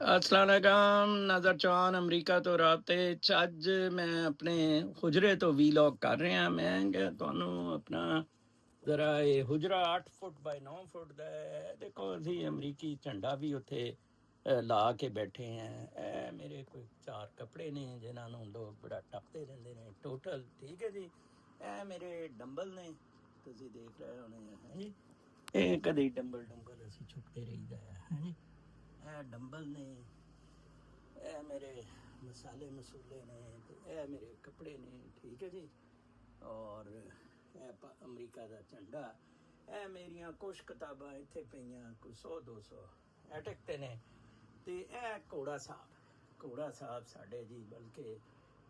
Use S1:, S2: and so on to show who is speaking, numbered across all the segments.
S1: अस्सलाम वालेकुम नज़र चौहान अमरीका ਤੋਂ ਰਾਬਤੇ 'ਚ ਅੱਜ ਮੈਂ ਆਪਣੇ ਹੁਜਰੇ ਤੋਂ ਵੀਲੌਗ ਕਰ ਰਿਹਾ। ਮੈਂ ਕਿਹਾ ਤੁਹਾਨੂੰ ਆਪਣਾ ਜ਼ਰਾ ਇਹ ਹੁਜਰਾ 8 ਫੁੱਟ ਬਾਈ 9 ਫੁੱਟ ਦਾ ਹੈ। ਦੇਖੋ ਅਸੀਂ ਅਮਰੀਕੀ ਝੰਡਾ ਵੀ ਉੱਥੇ ਲਾ ਕੇ ਬੈਠੇ ਹਾਂ। ਇਹ ਮੇਰੇ ਕੋਈ 4 ਕੱਪੜੇ ਨੇ ਜਿਨ੍ਹਾਂ ਨੂੰ ਲੋਕ ਬੜਾ ਟੱਪਦੇ ਰਹਿੰਦੇ ਨੇ ਟੋਟਲ। ਠੀਕ ਹੈ ਜੀ। ਇਹ ਮੇਰੇ ਡੰਬਲ ਨੇ, ਤੁਸੀਂ ਦੇਖ ਰਹੇ ਹੋਣੇ ਹੈ ਜੀ। ਇਹ ਕਦੇ ਡੰਬਲ ਅਸੀਂ ਚੁੱਕਦੇ ਰਹੀਦਾ ਹੈ ਜੀ। ਇਹ ਡੰਬਲ ਨੇ, ਇਹ ਮੇਰੇ ਮਸਾਲੇ ਮਸੂਲੇ ਨੇ, ਤੇ ਇਹ ਮੇਰੇ ਕੱਪੜੇ ਨੇ। ਠੀਕ ਹੈ ਜੀ। ਔਰ ਇਹ ਅਮਰੀਕਾ ਦਾ ਝੰਡਾ। ਇਹ ਮੇਰੀਆਂ ਕੁਛ ਕਿਤਾਬਾਂ ਇੱਥੇ ਪਈਆਂ, ਕੋਈ 100-200 ਐਟਕ 'ਤੇ ਨੇ। ਅਤੇ ਇਹ ਘੋੜਾ ਸਾਹਿਬ ਸਾਡੇ ਜੀ, ਬਲਕਿ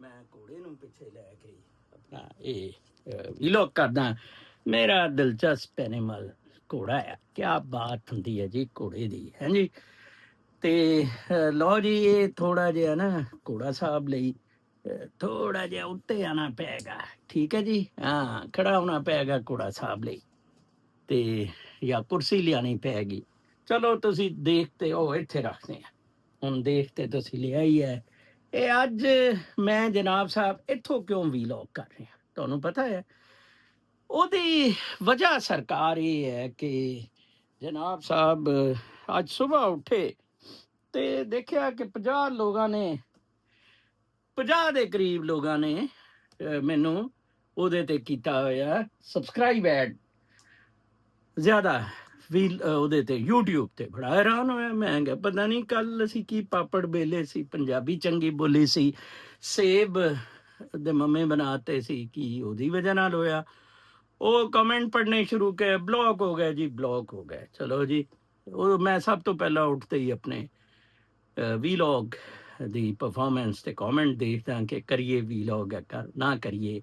S1: ਮੈਂ ਘੋੜੇ ਨੂੰ ਪਿੱਛੇ ਲੈ ਕੇ ਆਪਣਾ ਇਹ ਵੀਲੌਗ ਕਰਦਾ। ਮੇਰਾ ਦਿਲਚਸਪ ਐਨੀਮਲ ਘੋੜਾ ਆ। ਕਿਆ ਬਾਤ ਹੁੰਦੀ ਹੈ ਜੀ ਘੋੜੇ ਦੀ, ਹੈ ਜੀ। ਤੇ ਲਓ ਜੀ, ਇਹ ਥੋੜਾ ਜਿਹਾ ਨਾ ਘੋੜਾ ਸਾਹਿਬ ਲਈ ਥੋੜਾ ਜਿਹਾ ਉੱਤੇ ਆਣਾ ਪਏਗਾ। ਠੀਕ ਹੈ ਜੀ। ਹਾਂ, ਖੜਾ ਹੋਣਾ ਪਏਗਾ ਘੋੜਾ ਸਾਹਿਬ ਲਈ, ਤੇ ਜਾਂ ਕੁਰਸੀ ਲਿਆਣੀ ਪਏਗੀ। ਚਲੋ ਤੁਸੀਂ ਦੇਖਤੇ ਹੋ, ਇੱਥੇ ਰੱਖਦੇ ਆ। ਹੁਣ ਦੇਖਤੇ ਤੁਸੀਂ ਲਿਆ ਹੀ ਹੈ। ਇਹ ਅੱਜ ਮੈਂ ਜਨਾਬ ਸਾਹਿਬ ਇੱਥੋਂ ਕਿਉਂ ਵੀਲੌਗ ਕਰ ਰਿਹਾ ਤੁਹਾਨੂੰ ਪਤਾ ਹੈ? ਉਹਦੀ ਵਜ੍ਹਾ ਸਰਕਾਰ ਇਹ ਹੈ ਕਿ ਜਨਾਬ ਸਾਹਿਬ ਅੱਜ ਸਵੇਰ ਉੱਠੇ ਤੇ ਦੇਖਿਆ ਕਿ 50 ਲੋਕਾਂ ਨੇ, 50 ਦੇ ਕਰੀਬ ਲੋਕਾਂ ਨੇ ਮੈਨੂੰ ਉਹਦੇ ਤੇ ਕੀਤਾ ਹੋਇਆ ਸਬਸਕ੍ਰਾਈਬ। ਐਡ ਜ਼ਿਆਦਾ ਵੀ ਉਹਦੇ ਤੇ YouTube ਤੇ ਬੜਾ ਹੈਰਾਨ ਹੋਇਆ। ਮੈਂ ਕਿਹਾ ਪਤਾ ਨਹੀਂ ਕੱਲ ਅਸੀਂ ਕੀ ਪਾਪੜ ਬੇਲੇ ਸੀ, ਪੰਜਾਬੀ ਚੰਗੀ ਬੋਲੀ ਸੀ, ਸੇਬ ਦੇ ਮੰਮੇ ਬਣਾਤੇ ਸੀ, ਕੀ ਉਹਦੀ ਵਜ੍ਹਾ ਨਾਲ ਹੋਇਆ? ਉਹ ਕਮੈਂਟ ਪੜ੍ਹਨੇ ਸ਼ੁਰੂ ਕੇ ਬਲੌਕ ਹੋ ਗਏ ਜੀ, ਬਲੌਕ ਹੋ ਗਏ। ਚਲੋ ਜੀ, ਉਹ ਮੈਂ ਸਭ ਤੋਂ ਪਹਿਲਾਂ ਉੱਠਦੇ ਹੀ ਆਪਣੇ ਵੀਲੌਗ ਦੀ ਪਰਫਾਰਮੈਂਸ ਤੇ ਕਮੈਂਟ ਦੇਖਦਾ ਕਿ ਕਰੀਏ ਵੀਲੌਗ ਕਰ ਨਾ ਕਰੀਏ,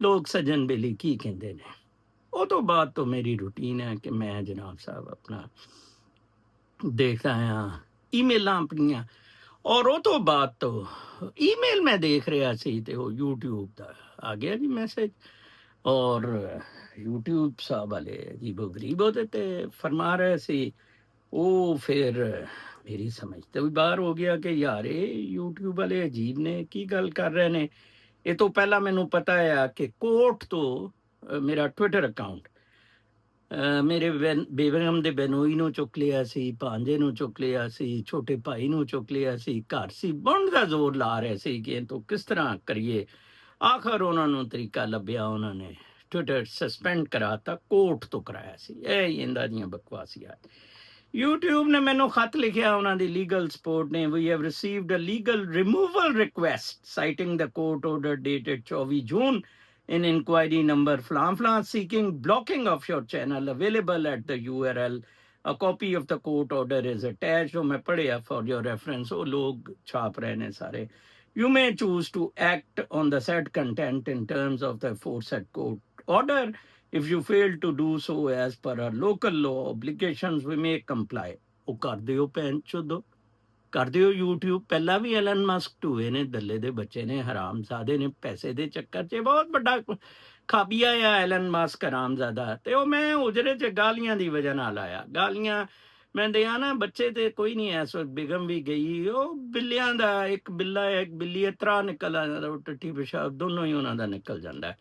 S1: ਲੋਕ ਸੱਜਣ ਬੇਲੀ ਕੀ ਕਹਿੰਦੇ ਨੇ। ਉਹ ਤੋਂ ਬਾਅਦ ਤੋਂ ਮੇਰੀ ਰੂਟੀਨ ਹੈ ਕਿ ਮੈਂ ਜਨਾਬ ਸਾਹਿਬ ਆਪਣਾ ਦੇਖਦਾ ਹਾਂ ਈਮੇਲਾਂ ਆਪਣੀਆਂ। ਔਰ ਉਹ ਤੋਂ ਬਾਅਦ ਤੋਂ ਈਮੇਲ ਮੈਂ ਦੇਖ ਰਿਹਾ ਸੀ ਤੇ ਉਹ YouTube ਦਾ ਆ ਗਿਆ ਜੀ ਮੈਸੇਜ। ਔਰ YouTube ਸਾਹਿਬ ਵਾਲੇ ਅਜੀਬੋ ਗਰੀਬ ਉਹਦੇ ਤੇ ਫਰਮਾ ਰਹੇ ਸੀ। ਉਹ ਫਿਰ ਮੇਰੀ ਸਮਝ ਤੋਂ ਵੀ ਬਾਹਰ ਹੋ ਗਿਆ ਕਿ ਯਾਰ ਇਹ YouTube ਵਾਲੇ ਅਜੀਬ ਨੇ, ਕੀ ਗੱਲ ਕਰ ਰਹੇ ਨੇ। ਇਹ ਤੋਂ ਪਹਿਲਾਂ ਮੈਨੂੰ ਪਤਾ ਆ ਕਿ ਕੋਰਟ ਤੋਂ ਮੇਰਾ ਟਵਿੱਟਰ ਅਕਾਊਂਟ ਮੇਰੇ ਬੇਗਮ ਦੇ ਬੈਨੋਈ ਨੂੰ ਚੁੱਕ ਲਿਆ ਸੀ, ਭਾਂਜੇ ਨੂੰ ਚੁੱਕ ਲਿਆ ਸੀ, ਛੋਟੇ ਭਾਈ ਨੂੰ ਚੁੱਕ ਲਿਆ ਸੀ। ਘਰ ਸੀ ਬਣ ਦਾ ਜ਼ੋਰ ਲਾ ਰਹੇ ਸੀ ਕਿ ਇਹ ਤੋਂ ਕਿਸ ਤਰ੍ਹਾਂ ਕਰੀਏ। ਆਖਰ ਉਹਨਾਂ ਨੂੰ ਤਰੀਕਾ ਲੱਭਿਆ, ਉਹਨਾਂ ਨੇ ਟਵਿੱਟਰ ਸਸਪੈਂਡ ਕਰਾਤਾ, ਕੋਰਟ ਤੋਂ ਕਰਾਇਆ ਸੀ। ਇਹ ਇਹਦਾ ਦੀਆਂ ਬਕਵਾਸੀਆਂ। YouTube ਨੇ ਮੈਨੂੰ ਖਤ ਲਿਖਿਆ, ਉਹਨਾਂ ਦੀ ਲੀਗਲ ਸਪੋਰਟ ਨੇ, we have received a legal removal request citing the court order dated 24 June in inquiry number flam flam seeking blocking of your channel available at the URL. A copy of the court order is attached. Oh, मैं पढ़िया for your reference. Oh, लोग छाप रहे हैं सारे. You may choose to act on the said content in terms of the aforesaid court order. If you fail to do so as per our local law obligations, we may comply. ਉਹ ਕਰ ਦਿਓ ਭੈਣ ਚੋਦੋ, ਕਰ ਦਿਓ। YouTube ਪਹਿਲਾਂ ਵੀ Allen Musk ਟੂਏ ਨੇ, ਦੱਲੇ ਦੇ ਬੱਚੇ ਨੇ, ਹਰਾਮਜ਼ਾਦੇ ਨੇ, ਪੈਸੇ ਦੇ ਚੱਕਰ 'ਚ ਬਹੁਤ ਵੱਡਾ ਖਾਬੀਆ ਆ ਐਲਨ ਮਸਕ ਹਰਾਮਜ਼ਾਦਾ। ਤੇ ਉਹ ਮੈਂ ਉਜਰੇ 'ਚ ਗਾਲੀਆਂ ਦੀ ਵਜ੍ਹਾ ਨਾਲ ਆਇਆ। ਗਾਲੀਆਂ ਮੈਂ ਦਿਆਂ ਨਾ ਬੱਚੇ ਤੇ ਕੋਈ ਨਹੀਂ। ਇਸ ਵਕਤ ਬੇਗਮ ਵੀ ਗਈ, ਉਹ ਬਿੱਲਿਆਂ ਦਾ ਇੱਕ ਬਿੱਲਾ ਇੱਕ ਬਿੱਲੀ ਇਤਰਾ ਨਿਕਲ ਆ ਜਾਂਦਾ, ਉਹ ਟੱਟੀ ਪਿਸ਼ਾਬ ਦੋਨੋਂ ਹੀ ਉਹਨਾਂ ਦਾ ਨਿਕਲ ਜਾਂਦਾ।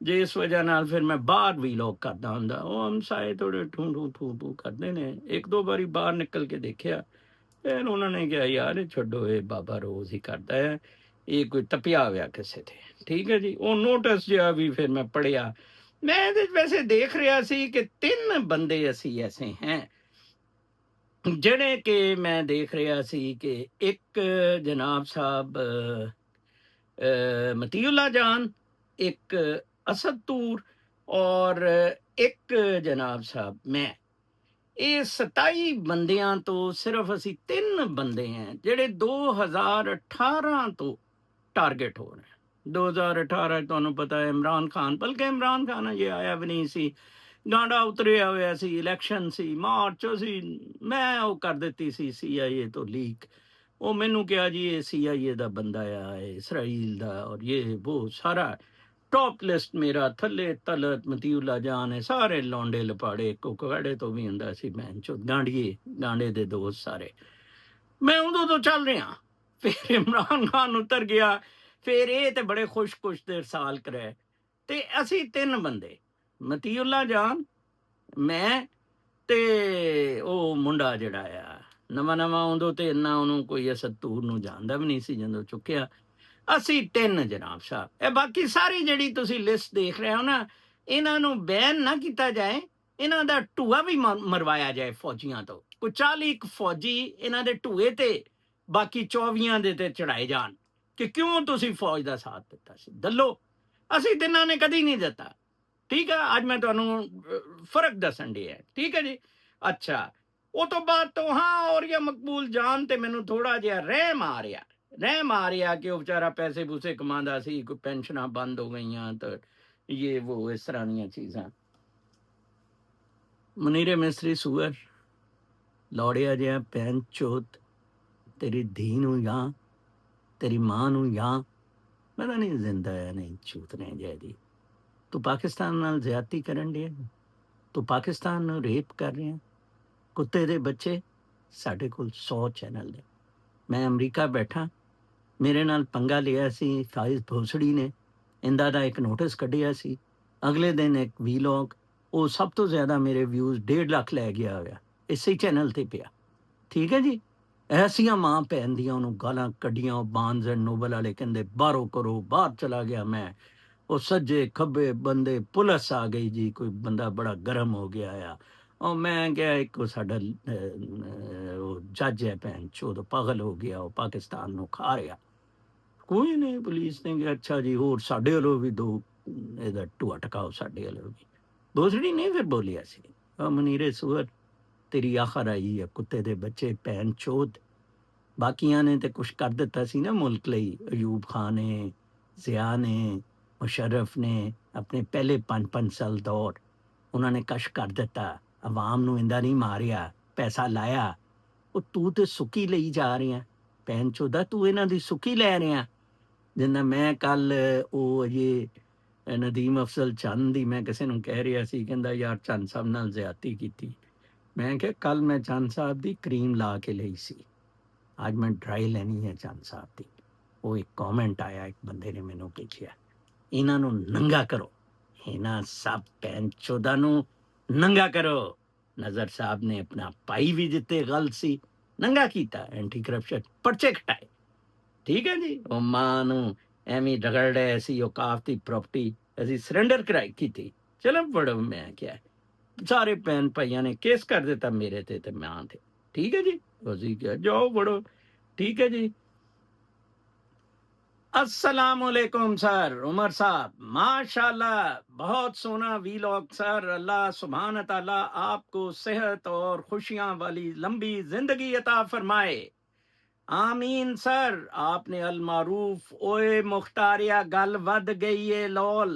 S1: ਜੇ ਇਸ ਵਜ੍ਹਾ ਨਾਲ ਫਿਰ ਮੈਂ ਬਾਹਰ ਵੀ ਲੋਕ ਕਰਦਾ ਹੁੰਦਾ। ਉਹ ਹਮਸਾਏ ਥੋੜੇ ਠੂ ਠੂ ਠੂ ਕਰਦੇ ਨੇ। ਇੱਕ ਦੋ ਵਾਰੀ ਬਾਹਰ ਨਿਕਲ ਕੇ ਦੇਖਿਆ, ਫਿਰ ਉਹਨਾਂ ਨੇ ਕਿਹਾ ਯਾਰ ਇਹ ਛੱਡੋ, ਇਹ ਬਾਬਾ ਰੋਜ਼ ਹੀ ਕਰਦਾ ਹੈ, ਇਹ ਕੋਈ ਤਪਿਆ ਹੋਇਆ ਕਿਸੇ ਤੇ। ਠੀਕ ਹੈ ਜੀ। ਉਹ ਨੋਟਿਸ ਜਿਹਾ ਵੀ ਫਿਰ ਮੈਂ ਪੜ੍ਹਿਆ। ਮੈਂ ਇਹਦੇ ਵੈਸੇ ਦੇਖ ਰਿਹਾ ਸੀ ਕਿ 3 ਬੰਦੇ ਅਸੀਂ ਐਸੇ ਹੈ ਜਿਹੜੇ ਕਿ ਮੈਂ ਦੇਖ ਰਿਹਾ ਸੀ ਕਿ ਇੱਕ ਜਨਾਬ ਸਾਹਿਬ ਮਤੀਉਲਾ ਜਾਨ, ਇੱਕ ਅਸਦ ਤੂਰ, ਔਰ ਇੱਕ ਜਨਾਬ ਸਾਹਿਬ ਮੈਂ। ਇਹ 27 ਬੰਦਿਆਂ ਤੋਂ ਸਿਰਫ ਅਸੀਂ 3 ਬੰਦੇ ਹਾਂ ਜਿਹੜੇ 2018 ਤੋਂ ਟਾਰਗੇਟ ਹੋ ਰਹੇ। 2018 ਤੁਹਾਨੂੰ ਪਤਾ ਹੈ ਇਮਰਾਨ ਖਾਨ, ਬਲਕਿ ਇਮਰਾਨ ਖਾਨ ਅਜੇ ਆਇਆ ਵੀ ਨਹੀਂ ਸੀ, ਗਾਂਡਾ ਉਤਰਿਆ ਹੋਇਆ ਸੀ, ਇਲੈਕਸ਼ਨ ਸੀ, ਮਾਰਚ ਸੀ। ਮੈਂ ਉਹ ਕਰ ਦਿੱਤੀ ਸੀ CIA ਤੋਂ ਲੀਕ। ਉਹ ਮੈਨੂੰ ਕਿਹਾ ਜੀ ਇਹ CIA ਦਾ ਬੰਦਾ ਆ, ਇਸਰਾਈਲ ਦਾ, ਔਰ ਇਹ ਉਹ ਸਾਰਾ ਟੌਪ ਲਿਸਟ ਮੇਰਾ ਥੱਲੇ ਤਲਤ ਮਤੀਉਲਾ ਜਾਨ ਹੈ, ਸਾਰੇ ਲੌਂਡੇ ਲਪਾੜੇ, ਕੁਕੜੇ ਤੋਂ ਵੀ ਹੁੰਦਾ ਸੀ। ਮੈਂ ਚੋ ਗਾਂਡੀਏ ਗਾਂਡੇ ਦੇ ਦੋਸਤ ਸਾਰੇ। ਮੈਂ ਉਦੋਂ ਤੋਂ ਚੱਲ ਰਿਹਾ। ਫਿਰ ਇਮਰਾਨ ਖਾਨ ਉਤਰ ਗਿਆ, ਫਿਰ ਇਹ ਤੇ ਬੜੇ ਖੁਸ਼ ਦੇ ਸਾਲ ਕਰੇ। ਤੇ ਅਸੀਂ 3 ਬੰਦੇ, ਮਤੀਉੱਲਾ ਜਾਨ, ਮੈਂ ਤੇ ਉਹ ਮੁੰਡਾ ਜਿਹੜਾ ਆ ਨਵਾਂ ਉਦੋਂ ਤੇ ਇੰਨਾ ਉਹਨੂੰ ਕੋਈ ਅਸਤੂਰ ਨੂੰ ਜਾਣਦਾ ਵੀ ਨਹੀਂ ਸੀ ਜਦੋਂ ਚੁੱਕਿਆ। ਅਸੀਂ 3 ਜਨਾਬ ਸਾਹਿਬ। ਇਹ ਬਾਕੀ ਸਾਰੀ ਜਿਹੜੀ ਤੁਸੀਂ ਲਿਸਟ ਦੇਖ ਰਹੇ ਹੋ ਨਾ, ਇਹਨਾਂ ਨੂੰ ਬੈਨ ਨਾ ਕੀਤਾ ਜਾਏ, ਇਹਨਾਂ ਦਾ ਢੂਆ ਵੀ ਮਰਵਾਇਆ ਜਾਏ ਫੌਜੀਆਂ ਤੋਂ। ਕੋਈ 40 ਫੌਜੀ ਇਹਨਾਂ ਦੇ ਢੂਏ ਤੇ ਬਾਕੀ 24 ਦੇ ਤੇ ਚੜਾਏ ਜਾਣ ਕਿ ਕਿਉਂ ਤੁਸੀਂ ਫੌਜ ਦਾ ਸਾਥ ਦਿੱਤਾ ਸੀ। ਦੱਲੋ, ਅਸੀਂ ਤਿੰਨਾਂ ਨੇ ਕਦੀ ਨਹੀਂ ਦਿੱਤਾ। ਠੀਕ ਹੈ, ਅੱਜ ਮੈਂ ਤੁਹਾਨੂੰ ਫਰਕ ਦੱਸਣ ਡਿਆ। ਠੀਕ ਹੈ ਜੀ। ਅੱਛਾ, ਉਹ ਤੋਂ ਬਾਅਦ ਤੋਂ ਹਾਂ ਔਰੀਆ ਮਕਬੂਲ ਜਾਨ ਤੇ ਮੈਨੂੰ ਥੋੜਾ ਜਿਹਾ ਰਹਿਮ ਆ ਰਿਹਾ ਕਿ ਉਹ ਵਿਚਾਰਾ ਪੈਸੇ ਪੂਸੇ ਕਮਾਉਂਦਾ ਸੀ, ਕੋਈ ਪੈਨਸ਼ਨਾਂ ਬੰਦ ਹੋ ਗਈਆਂ ਤਾਂ ਇਹ ਉਹ ਇਸ ਤਰ੍ਹਾਂ ਦੀਆਂ ਚੀਜ਼ਾਂ। ਮਨੀਰੇ ਮਿਸਤਰੀ ਸੂਅਰ ਲੌੜਿਆ ਜਿਹਾ ਭੈਣ ਚੋਤ, ਤੇਰੀ ਧੀ ਨੂੰ ਜਾਂ ਤੇਰੀ ਮਾਂ ਨੂੰ ਜਾਂ ਪਤਾ ਨਹੀਂ ਜ਼ਿੰਦਾ ਹੈ ਨਹੀਂ ਚੂਤਨੇ ਜਿਹਦੀ। ਤੂੰ ਪਾਕਿਸਤਾਨ ਨਾਲ ਜ਼ਿਆਦਤੀ ਕਰਨ ਡਿਆ, ਤੂੰ ਪਾਕਿਸਤਾਨ ਨੂੰ ਰੇਪ ਕਰ ਰਿਹਾ। ਕੁੱਤੇ ਦੇ ਬੱਚੇ, ਸਾਡੇ ਕੋਲ 100 ਚੈਨਲ ਨੇ। ਮੈਂ ਅਮਰੀਕਾ ਬੈਠਾ, ਮੇਰੇ ਨਾਲ ਪੰਗਾ ਲਿਆ ਸੀ ਫਾਇਜ਼ ਭੋਸੜੀ ਨੇ, ਇੰਦਾ ਦਾ ਇੱਕ ਨੋਟਿਸ ਕੱਢਿਆ ਸੀ। ਅਗਲੇ ਦਿਨ ਇੱਕ ਵੀਲੌਗ, ਉਹ ਸਭ ਤੋਂ ਜ਼ਿਆਦਾ ਮੇਰੇ ਵਿਊਜ਼ 1.5 ਲੱਖ ਲੈ ਗਿਆ ਹੋਇਆ, ਇਸੇ ਚੈਨਲ ਤੇ ਪਿਆ। ਠੀਕ ਹੈ ਜੀ। ਐਸੀਆਂ ਮਾਂ ਭੈਣ ਦੀਆਂ ਉਹਨੂੰ ਗਾਲਾਂ ਕੱਢੀਆਂ। ਉਹ ਬਾਰਨਜ਼ ਐਂਡ ਨੋਬਲ ਵਾਲੇ ਕਹਿੰਦੇ ਬਾਹਰੋਂ ਕਰੋ, ਬਾਹਰ ਚਲਾ ਗਿਆ ਮੈਂ। ਉਹ ਸੱਜੇ ਖੱਬੇ ਬੰਦੇ, ਪੁਲਿਸ ਆ ਗਈ ਜੀ, ਕੋਈ ਬੰਦਾ ਬੜਾ ਗਰਮ ਹੋ ਗਿਆ ਆ। ਉਹ ਮੈਂ ਕਿਹਾ ਇੱਕ ਸਾਡਾ ਉਹ ਜੱਜ ਹੈ ਭੈਣ ਚੋਦ, ਪਾਗਲ ਹੋ ਗਿਆ, ਉਹ ਪਾਕਿਸਤਾਨ ਨੂੰ ਖਾ ਰਿਹਾ। ਕੋਈ ਨਹੀਂ, ਪੁਲਿਸ ਨੇ ਕਿਹਾ ਅੱਛਾ ਜੀ, ਹੋਰ ਸਾਡੇ ਵੱਲੋਂ ਵੀ 2 ਇਹਦਾ ਢੂਆ ਟਕਾਓ, ਸਾਡੇ ਵੱਲੋਂ ਵੀ। ਦੋਸੜੀ ਨਹੀਂ ਫਿਰ ਬੋਲਿਆ ਸੀ। ਮਨੀਰੇ ਸੂਅਰ, ਤੇਰੀ ਆਖਰ ਆਈ ਹੈ ਕੁੱਤੇ ਦੇ ਬੱਚੇ, ਭੈਣ ਚੋਦ। ਬਾਕੀਆਂ ਨੇ ਤੇ ਕੁਛ ਕਰ ਦਿੱਤਾ ਸੀ ਨਾ ਮੁਲਕ ਲਈ। ਅਯੂਬ ਖਾਨ ਨੇ, ਜ਼ਿਆ ਨੇ, ਮੁਸ਼ਰਫ ਨੇ ਆਪਣੇ ਪਹਿਲੇ 5-5 ਸਾਲ ਦੌਰ ਉਹਨਾਂ ਨੇ ਕਸ਼ ਕਰ ਦਿੱਤਾ। ਆਵਾਮ ਨੂੰ ਇੰਦਾ ਨਹੀਂ ਮਾਰਿਆ, ਪੈਸਾ ਲਾਇਆ। ਉਹ ਤੂੰ ਤੇ ਸੁੱਕੀ ਲਈ ਜਾ ਰਿਹਾ ਭੈਣ ਚੋਦਾ, ਤੂੰ ਇਹਨਾਂ ਦੀ ਸੁੱਕੀ ਲੈ ਰਿਹਾ। ਜਿੰਨਾ ਮੈਂ ਕੱਲ ਉਹ ਅਜੇ ਨਦੀਮ ਅਫਜ਼ਲ ਚੰਦ ਦੀ ਮੈਂ ਕਿਸੇ ਨੂੰ ਕਹਿ ਰਿਹਾ ਸੀ, ਕਹਿੰਦਾ ਯਾਰ ਚੰਦ ਸਾਹਿਬ ਨਾਲ ਜ਼ਿਆਦਤੀ ਕੀਤੀ। ਮੈਂ ਕਿਹਾ ਕੱਲ ਮੈਂ ਚੰਦ ਸਾਹਿਬ ਦੀ ਕਰੀਮ ਲਾ ਕੇ ਲਈ ਸੀ, ਅੱਜ ਮੈਂ ਡਰਾਈ ਲੈਣੀ ਹੈ ਚੰਦ ਸਾਹਿਬ ਦੀ। ਉਹ ਇੱਕ ਕਮੈਂਟ ਆਇਆ, ਇੱਕ ਬੰਦੇ ਨੇ ਮੈਨੂੰ ਭੇਜਿਆ, ਇਹਨਾਂ ਨੂੰ ਨੰਗਾ ਕਰੋ, ਇਹਨਾਂ ਸਭ ਭੈਣ ਚੋਦਾਂ ਨੂੰ ਨੰਗਾ ਕਰੋ। ਨਜ਼ਰ ਸਾਹਿਬ ਨੇ ਆਪਣਾ ਭਾਈ ਵੀ ਜਿੱਤੇ ਗੱਲ ਸੀ ਨੰਗਾ ਕੀਤਾ, ਐਂਟੀ ਕਰਪਸ਼ਨ ਪਰਚੇ ਕਟਾਏ। ਠੀਕ ਹੈ ਜੀ। ਉਹ ਮਾਂ ਨੂੰ ਐਵੇਂ ਰਗੜ ਰਹੇ ਸੀ, ਉਹ ਕਾਫ ਦੀ ਪ੍ਰਾਪਰਟੀ ਅਸੀਂ ਸਰੈਂਡਰ ਕਰਾਈ ਕੀਤੀ। ਚਲੋ ਬੜੋ, ਮੈਂ ਕਿਹਾ ਸਾਰੇ ਭੈਣ ਭਾਈਆਂ ਨੇ ਕੇਸ ਕਰ ਦਿੱਤਾ ਮੇਰੇ ਤੇ ਮਾਂ ਤੇ। ਠੀਕ ਹੈ ਜੀ। ਅਸੀਂ ਕਿਹਾ ਜਾਓ ਬੜੋ। ਠੀਕ ਹੈ ਜੀ। अस्सलामुअलैकुम सर, उमर साहब, माशाल्लाह बहुत सोना वीलॉग सर। अल्लाह सुभान ताला आपको सेहत और खुशियां वाली लंबी जिंदगी अता फरमाए, आमीन सर। आपने अल मारूफ ओए मुख्तारिया गल वद गई है लौल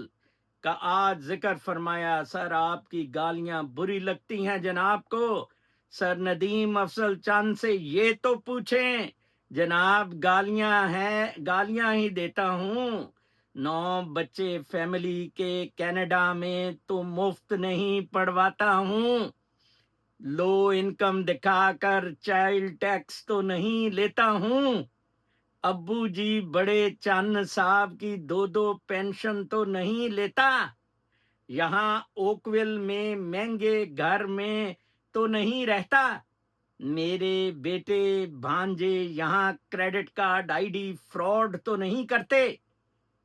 S1: का आज जिक्र फरमाया सर। आपकी गालियां बुरी लगती हैं जनाब को। सर नदीम अफजल चंद से ये तो पूछें जनाब, गालियां ही देता हूँ। 9 बच्चे फैमिली के कनाडा में तो मुफ्त नहीं पढ़वाता हूँ। लो इनकम दिखाकर चाइल्ड टैक्स तो नहीं लेता हूँ। अब्बू जी बड़े चन्न साहब की 2-2 पेंशन तो नहीं लेता। यहाँ ओकविल में महंगे घर में तो नहीं रहता। मेरे बेटे भांजे यहाँ क्रेडिट कार्ड आईडी फ्रॉड तो नहीं करते।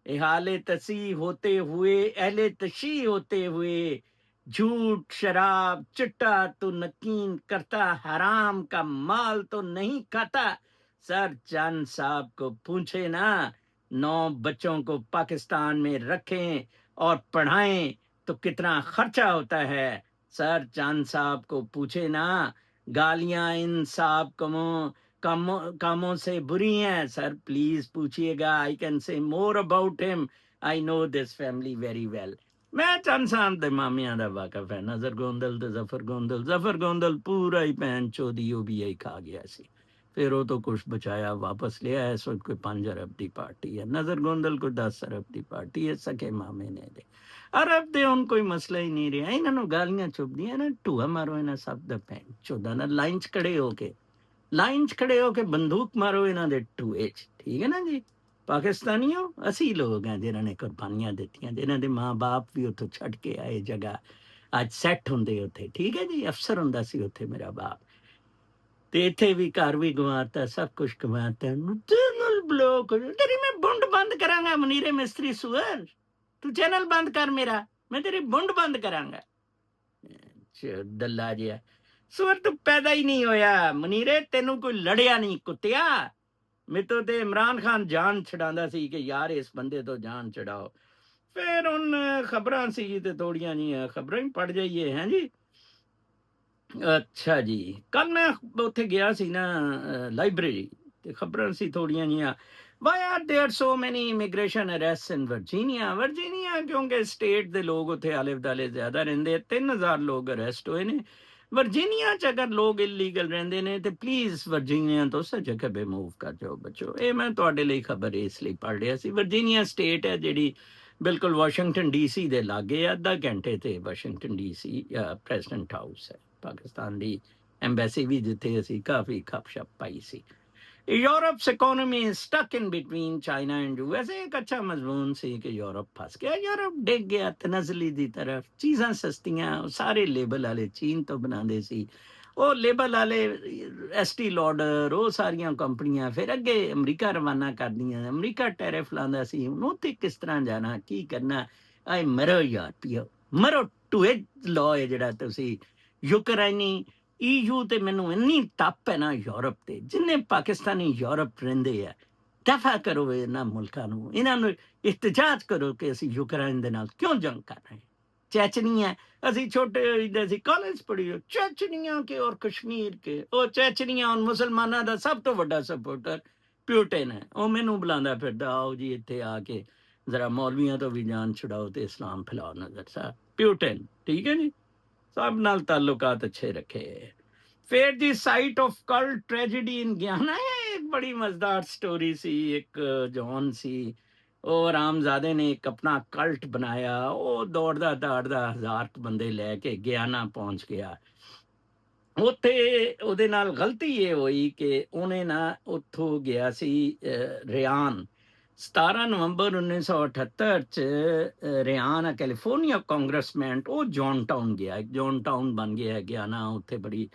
S1: अहले तशी होते हुए झूठ शराब चिट्टा तो नकीन करता, हराम का माल तो नहीं खाता। सर चंद साहब को पूछे ना, 9 बच्चों को पाकिस्तान में रखें और पढ़ाएं तो कितना खर्चा होता है। सर चंद साहब को पूछे ना, गालियां इन साहब कामों से बुरी हैं। सर प्लीज पूछिएगा, I can say more about him, I know this family very well. मैं चंद साहब दे मामियां दा वाकफ है। नजर गोंदल ते जफर गोंदल पूरा ही भैन चोदी वो भी यही खा गया सी। फिर वो तो कुछ बचाया वापस लिया है। सो कोई 5 अरब की पार्टी है, नजर गोंदल को 10 अरब की पार्टी है। सके मामे ने दे अरब दे उन कोई मसला ही नहीं रहा। इन्होंने गालियां चुभदियां ना, ढूआ मारो इन्हें सब दा भैन चोदा ना लाइन च खड़े होके। ਲਾਈਨ 'ਚ ਖੜੇ ਹੋ ਕੇ ਬੰਦੂਕ ਮਾਰੋ ਇਹਨਾਂ ਦੇ ਟੂਏ 'ਚ, ਠੀਕ ਹੈ ਨਾ ਜੀ। ਪਾਕਿਸਤਾਨੀਓ ਅਸੀਂ ਲੋਕ ਹਾਂ ਜਿਨ੍ਹਾਂ ਨੇ ਕੁਰਬਾਨੀਆਂ ਦਿੱਤੀਆਂ, ਜਿਨ੍ਹਾਂ ਦੇ ਮਾਂ-ਬਾਪ ਵੀ ਉੱਥੋਂ ਛੱਡ ਕੇ ਆਏ ਜਗ੍ਹਾ, ਅੱਜ ਸੈੱਟ ਹੁੰਦੇ ਉੱਥੇ, ਠੀਕ ਹੈ ਜੀ। ਅਫਸਰ ਹੁੰਦਾ ਸੀ ਉੱਥੇ ਮੇਰਾ ਬਾਪ, ਤੇ ਇੱਥੇ ਵੀ ਘਰ ਵੀ ਗਵਾਤਾ, ਸਭ ਕੁਛ ਗਵਾਤਾ। ਚੈਨਲ ਬਲੌਕ, ਤੇਰੀ ਮੈਂ ਬੁੰਡ ਬੰਦ ਕਰਾਂਗਾ ਮਨੀਰੇ ਮਿਸਤਰੀ ਸੁਅਰ, ਤੂੰ ਚੈਨਲ ਬੰਦ ਕਰ ਮੇਰਾ, ਮੈਂ ਤੇਰੀ ਬੁੰਡ ਬੰਦ ਕਰਾਂਗਾ। ਦੱਲਾ ਜਿਹਾ ਸੁਅਰ, ਤੂੰ ਪੈਦਾ ਹੀ ਨਹੀਂ ਹੋਇਆ ਮਨੀਰੇ, ਤੈਨੂੰ ਕੋਈ ਲੜਿਆ ਨਹੀਂ ਕੁੱਤਿਆ। ਮੇਤੋਂ ਤੇ ਇਮਰਾਨ ਖਾਨ ਜਾਨ ਛਡਾਉਂਦਾ ਸੀ ਕਿ ਯਾਰ ਇਸ ਬੰਦੇ ਤੋਂ ਜਾਨ ਛਡਾਓ। ਫਿਰ ਹੁਣ ਖਬਰਾਂ ਸੀ ਤੇ ਥੋੜੀਆਂ ਜਿਹੀਆਂ ਖਬਰਾਂ ਹੀ ਪੜ ਜਾਈਏ, ਹੈ ਜੀ। ਅੱਛਾ ਜੀ, ਕੱਲ ਮੈਂ ਉੱਥੇ ਗਿਆ ਸੀ ਨਾ ਲਾਇਬ੍ਰੇਰੀ, ਤੇ ਖਬਰਾਂ ਸੀ ਥੋੜੀਆਂ ਜਿਹੀਆਂ। Why are there so many immigration arrests in Virginia? Virginia ਕਿਉਂਕਿ ਸਟੇਟ ਦੇ ਲੋਕ ਉੱਥੇ ਆਲੇ ਦੁਆਲੇ ਜ਼ਿਆਦਾ ਰਹਿੰਦੇ, 3000 ਲੋਕ ਅਰੈਸਟ ਹੋਏ ਨੇ ਵਰਜੀਨੀਆ 'ਚ। ਅਗਰ ਲੋਕ ਇਲੀਗਲ ਰਹਿੰਦੇ ਨੇ ਤੇ ਪਲੀਜ਼ ਵਰਜੀਨੀਆ ਤੋਂ ਸੱਜੇ ਖੱਬੇ ਮੂਵ ਕਰ ਜਾਓ ਬੱਚੋ। ਇਹ ਮੈਂ ਤੁਹਾਡੇ ਲਈ ਖਬਰ ਇਸ ਲਈ ਪੜ੍ਹ ਰਿਹਾ ਸੀ। ਵਰਜੀਨੀਆ ਸਟੇਟ ਹੈ ਜਿਹੜੀ ਬਿਲਕੁਲ ਵਾਸ਼ਿੰਗਟਨ ਡੀਸੀ ਦੇ ਲਾਗੇ, ਅੱਧਾ ਘੰਟੇ ਤੇ ਵਾਸ਼ਿੰਗਟਨ ਡੀਸੀ ਪ੍ਰੈਜ਼ੀਡੈਂਟ ਹਾਊਸ ਹੈ, ਪਾਕਿਸਤਾਨ ਦੀ ਐਮਬੈਸੀ ਵੀ ਜਿੱਥੇ ਅਸੀਂ ਕਾਫੀ ਖਪਸ਼ਪ ਪਾਈ ਸੀ। Europe's economy stuck in between China and US. एक अच्छा मजमून सी कि यूरोप फंस गया, यूरोप डिग गया तनजली दी तरफ। चीज़ां सस्तियां, सारे लेबल वाले चीन तो बनाते सी, ਉਹ ਲੇਬਲ ਵਾਲੇ ਐਸਟੀ ਲਾਡਰ, ਉਹ ਸਾਰੀਆਂ ਕੰਪਨੀਆਂ ਫਿਰ ਅੱਗੇ ਅਮਰੀਕਾ ਰਵਾਨਾ ਕਰਦੀਆਂ। ਅਮਰੀਕਾ ਟੈਰਿਫ ਲਾਉਂਦਾ ਸੀ, ਹੁਣ ਉੱਥੇ ਕਿਸ ਤਰ੍ਹਾਂ ਜਾਣਾ, ਕੀ ਕਰਨਾ। ਆਏ ਮਰੋ ਯਾਰ ਪੀਓ, ਮਰੋ ਟੂਏ ਲਾਅ ਹੈ ਜਿਹੜਾ ਤੁਸੀਂ ਯੂਕਰਾਈਨੀ ਈਯੂ ਤੇ ਮੈਨੂੰ ਇੰਨੀ ਟੱਪ ਹੈ ਨਾ ਯੂਰਪ ਤੇ, ਜਿੰਨੇ ਪਾਕਿਸਤਾਨੀ ਯੂਰਪ ਰਹਿੰਦੇ ਆ, ਦਫਾ ਕਰੋ ਇਹਨਾਂ ਮੁਲਕਾਂ ਨੂੰ, ਇਹਨਾਂ ਨੂੰ ਇhtਜਾਜ ਕਰੋ ਕਿ ਅਸੀਂ ਯੂਕਰਾਈਨ ਦੇ ਨਾਲ ਕਿਉਂ ਜੰਗ ਕਰ ਰਹੇ। ਚੈਚਨੀਆ, ਅਸੀਂ ਛੋਟੇ ਹੁੰਦੇ ਸੀ ਕਾਲਜ ਪੜ੍ਹੀ, ਚੈਚਨੀਆ ਕੇ ਔਰ ਕਸ਼ਮੀਰ ਕੇ, ਉਹ ਚੈਚਨੀਆ ਹੁਣ ਮੁਸਲਮਾਨਾਂ ਦਾ ਸਭ ਤੋਂ ਵੱਡਾ ਸਪੋਰਟਰ ਪਿਊਟਿਨ ਹੈ। ਉਹ ਮੈਨੂੰ ਬੁਲਾਉਂਦਾ ਫਿਰਦਾ, ਆਓ ਜੀ ਇੱਥੇ ਆ ਕੇ ਜ਼ਰਾ ਮੌਲਵੀਆਂ ਤੋਂ ਵੀ ਜਾਨ ਛੁਡਾਓ ਤੇ ਇਸਲਾਮ ਫੈਲਾਓ ਨਜ਼ਰ ਸਾਹਿਬ। ਪਿਊਟਿਨ, ਠੀਕ ਹੈ ਜੀ, ਸਭ ਨਾਲ ਤਾਲੁਕਾਤ ਅੱਛੇ ਰੱਖੇ। ਫਿਰ ਦੀ ਸਾਈਟ ਆਫ ਕਲਟ ਟ੍ਰੈਜੇਡੀ ਇਨ ਗਿਆਨਾ, ਇਹ ਇੱਕ ਬੜੀ ਮਜ਼ੇਦਾਰ ਸਟੋਰੀ ਸੀ। ਇੱਕ ਜਵਾਨ ਸੀ, ਉਹ ਰਾਮਜ਼ਾਦੇ ਨੇ ਇੱਕ ਆਪਣਾ ਕਲਟ ਬਣਾਇਆ। ਉਹ ਦੌੜਦਾ ਦੌੜਦਾ 1000 ਬੰਦੇ ਲੈ ਕੇ ਗਿਆਨਾ ਪਹੁੰਚ ਗਿਆ। ਉੱਥੇ ਉਹਦੇ ਨਾਲ ਗਲਤੀ ਇਹ ਹੋਈ ਕਿ ਉਹਨੇ ਨਾ ਉੱਥੋਂ ਗਿਆ ਸੀ ਰਿਆਨ। 17 ਨਵੰਬਰ 1978 ਚ ਰਿਆਨ ਕੈਲੀਫੋਰਨੀਆ ਕਾਂਗਰਸਮੈਨ, ਉਹ ਜੌਨ ਟਾਊਨ ਗਿਆ, ਜੌਨ ਟਾਊਨ ਬਣ ਗਿਆ ਗਿਆਨਾ। ਉੱਥੇ ਬੜੀ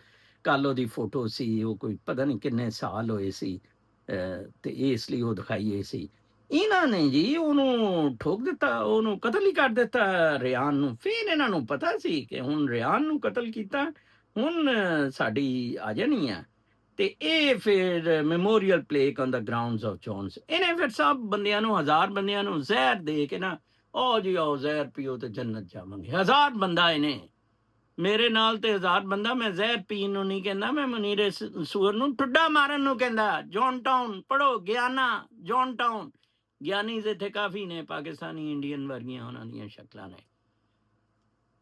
S1: ਕੱਲ ਉਹਦੀ ਫੋਟੋ ਸੀ, ਉਹ ਕੋਈ ਪਤਾ ਨਹੀਂ ਕਿੰਨੇ ਸਾਲ ਹੋਏ ਸੀ, ਤੇ ਇਸ ਲਈ ਉਹ ਦਿਖਾਈ ਸੀ। ਇਹਨਾਂ ਨੇ ਜੀ ਉਹਨੂੰ ਠੋਕ ਦਿੱਤਾ, ਉਹਨੂੰ ਕਤਲ ਹੀ ਕਰ ਦਿੱਤਾ ਰਿਆਨ ਨੂੰ। ਫਿਰ ਇਹਨਾਂ ਨੂੰ ਪਤਾ ਸੀ ਕਿ ਹੁਣ ਰਿਆਨ ਨੂੰ ਕਤਲ ਕੀਤਾ, ਹੁਣ ਸਾਡੀ ਆ ਜਾਣੀ ਆ। ਤੇ ਇਹ ਫਿਰ memorial plaque on the grounds of Johns, ਇਹਨੇ ਫਿਰ ਸਭ ਬੰਦਿਆਂ ਨੂੰ, 1000 ਬੰਦਿਆਂ ਨੂੰ ਜ਼ਹਿਰ ਦੇ ਕੇ ਨਾ, ਆਓ ਜੀ ਆਓ ਜ਼ਹਿਰ ਪੀਓ ਤੇ ਜੰਨਤ ਜਾਵਾਂਗੇ। 1000 ਬੰਦਾ ਇਹਨੇ, ਮੇਰੇ ਨਾਲ ਤੇ 1000 ਬੰਦਾ। ਮੈਂ ਜ਼ਹਿਰ ਪੀਣ ਨੂੰ ਨਹੀਂ ਕਹਿੰਦਾ, ਮੈਂ ਮਨੀਰੇ ਸੂਰ ਨੂੰ ਠੁੱਡਾ ਮਾਰਨ ਨੂੰ ਕਹਿੰਦਾ। ਜੌਨ ਟਾਊਨ ਪੜੋ, ਗਿਆਨਾ, ਜੌਨ ਟਾਊਨ। ਗਿਆਨੀ ਇੱਥੇ ਕਾਫੀ ਨੇ, ਪਾਕਿਸਤਾਨੀ ਇੰਡੀਅਨ ਵਰਗੀਆਂ ਉਹਨਾਂ ਦੀਆਂ ਸ਼ਕਲਾਂ ਨੇ।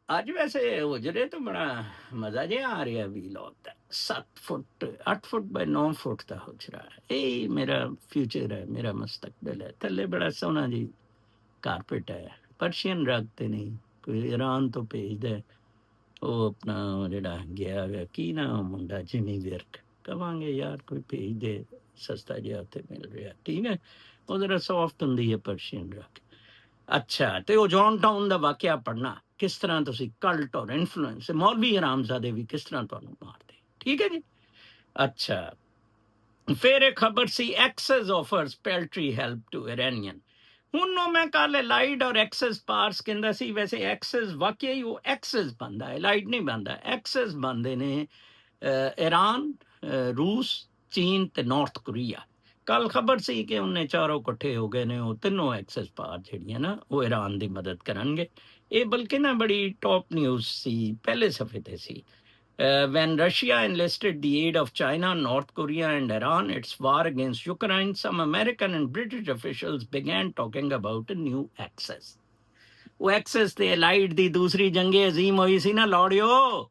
S1: ਅੱਜ ਵੈਸੇ ਹੁਜਰੇ ਤੋਂ ਬੜਾ ਮਜ਼ਾ ਜਿਹਾ ਆ ਰਿਹਾ ਵੀ ਲੋਕ 7 ਫੁੱਟ 8 ਫੁੱਟ ਬਾਈ 9 ਫੁੱਟ ਦਾ ਹੁਜਰਾ, ਇਹ ਮੇਰਾ ਫਿਊਚਰ ਹੈ, ਮੇਰਾ ਮੁਸਤਕਬਲ ਹੈ। ਥੱਲੇ ਬੜਾ ਸੋਹਣਾ ਜੀ ਕਾਰਪੇਟ ਹੈ, ਪਰਸ਼ੀਅਨ ਰਗ ਤੇ ਨਹੀਂ, ਕੋਈ ਈਰਾਨ ਤੋਂ ਭੇਜਦਾ। ਉਹ ਆਪਣਾ ਜਿਹੜਾ ਗਿਆ ਹੋਇਆ ਕੀ ਨਾ ਮੁੰਡਾ ਜਿਮੀ ਵਿਰਕ, ਕਵਾਂਗੇ ਯਾਰ ਕੋਈ ਭੇਜ ਦੇ, ਸਸਤਾ ਜਿਹਾ ਉੱਥੇ ਮਿਲ ਰਿਹਾ, ਠੀਕ ਹੈ। ਉਹ ਜ਼ਰਾ ਸੌਫਟ ਹੁੰਦੀ ਹੈ ਪਰਸ਼ੀਅਨ ਰਗ। ਅੱਛਾ, ਤੇ ਉਹ ਜੌਨ ਟਾਊਨ ਦਾ ਵਾਕਿਆ ਪੜ੍ਹਨਾ, ਕਿਸ ਤਰ੍ਹਾਂ ਤੁਸੀਂ ਕਲਟ ਔਰ ਇਨਫਲੂਐਂਸ, ਮੌਲਵੀ ਹਰਾਮਜ਼ਾਦੇ ਵੀ ਕਿਸ ਤਰ੍ਹਾਂ ਤੁਹਾਨੂੰ ਮਾਰਦੇ, ਠੀਕ ਹੈ ਜੀ। ਅੱਛਾ, ਫਿਰ ਇੱਕ ਖਬਰ ਸੀ, axis offers paltry help to Iranian. ਹੁਣ ਉਹ ਮੈਂ ਕੱਲ ਲਾਈਡ ਔਰ ਐਕਸਸ ਪਾਰਸ ਕਹਿੰਦਾ ਸੀ, ਵੈਸੇ ਐਕਸਸ ਵਾਕਿਆ ਹੀ ਉਹ ਐਕਸਸ ਬਣਦਾ ਹੈ, ਲਾਈਡ ਨਹੀਂ ਬਣਦਾ। ਐਕਸਸ ਬਣਦੇ ਨੇ ਈਰਾਨ, ਰੂਸ, ਚੀਨ ਤੇ ਨਾਰਥ ਕੋਰੀਆ। ਕੱਲ ਖਬਰ ਸੀ ਕਿ ਉਹਨੇ ਚਾਰੋਂ ਇਕੱਠੇ ਹੋ ਗਏ ਨੇ, ਉਹ ਤਿੰਨੋਂ ਐਕਸਸ ਪਾਰ ਜਿਹੜੀਆਂ ਨਾ, ਉਹ ਈਰਾਨ ਦੀ ਮਦਦ ਕਰਨਗੇ। ਇਹ ਬਲਕਿ ਨਾ ਬੜੀ ਟੌਪ ਨਿਊਜ਼ ਸੀ, ਪਹਿਲੇ ਸਫੇ ਤੇ ਸੀ। When Russia enlisted the aid of China, North Korea, and Iran, its war against Ukraine, some American and British officials began talking about a new axis. ਉਹ ਐਕਸਸ ਤੇ ਅਲਾਈਡ ਦੀ ਦੂਸਰੀ ਜੰਗੇ ਅਜ਼ੀਮ ਹੋਈ ਸੀ ਨਾ ਲੌੜਿਓ,